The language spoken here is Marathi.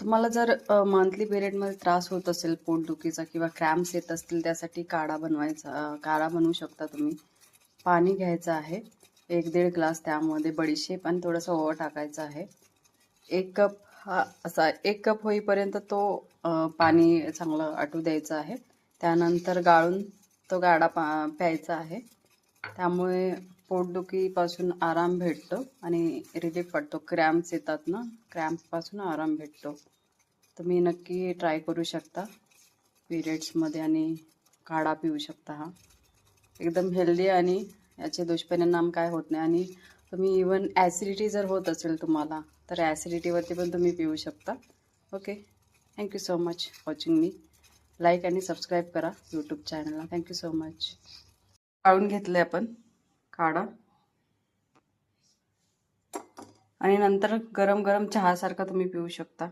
तुम्हाला जर मंथली पिरियडमध्ये त्रास होत असेल पोटदुखीचा किंवा क्रॅम्प्स येत असतील त्यासाठी काढा बनवायचा काढा बनवू शकता तुम्ही. पाणी घ्यायचं आहे 1-1.5 ग्लास, त्यामध्ये बडीशेप आणि थोडंसं ओवा टाकायचं आहे. 1 कप हा असा 1 कप होईपर्यंत तो पाणी चांगलं आटू द्यायचं आहे. त्यानंतर गाळून तो काढा प्यायचा आहे. त्यामुळे पोटदुखीपासून आराम भेटतो आणि रिलीफ वाटतो. क्रॅम्प्स येतात ना, क्रॅम्पपासून आराम भेटतो. तुम्ही नक्की ट्राय करू शकता पिरियड्समध्ये आणि काढा पिऊ शकता. हा एकदम हेल्दी आणि याचे दुष्परिणाम काय होत नाही. आणि तुम्ही इवन ॲसिडिटी जर होत असेल तुम्हाला तर ॲसिडिटीवरती पण तुम्ही पिऊ शकता. Okay, thank you so much watching मी. लाईक आणि सबस्क्राईब करा यूट्यूब चॅनलला. Thank you so much. काढून घेतले आपण काढा आणि नंतर गरम गरम चहासारखा तुम्ही पिऊ शकता.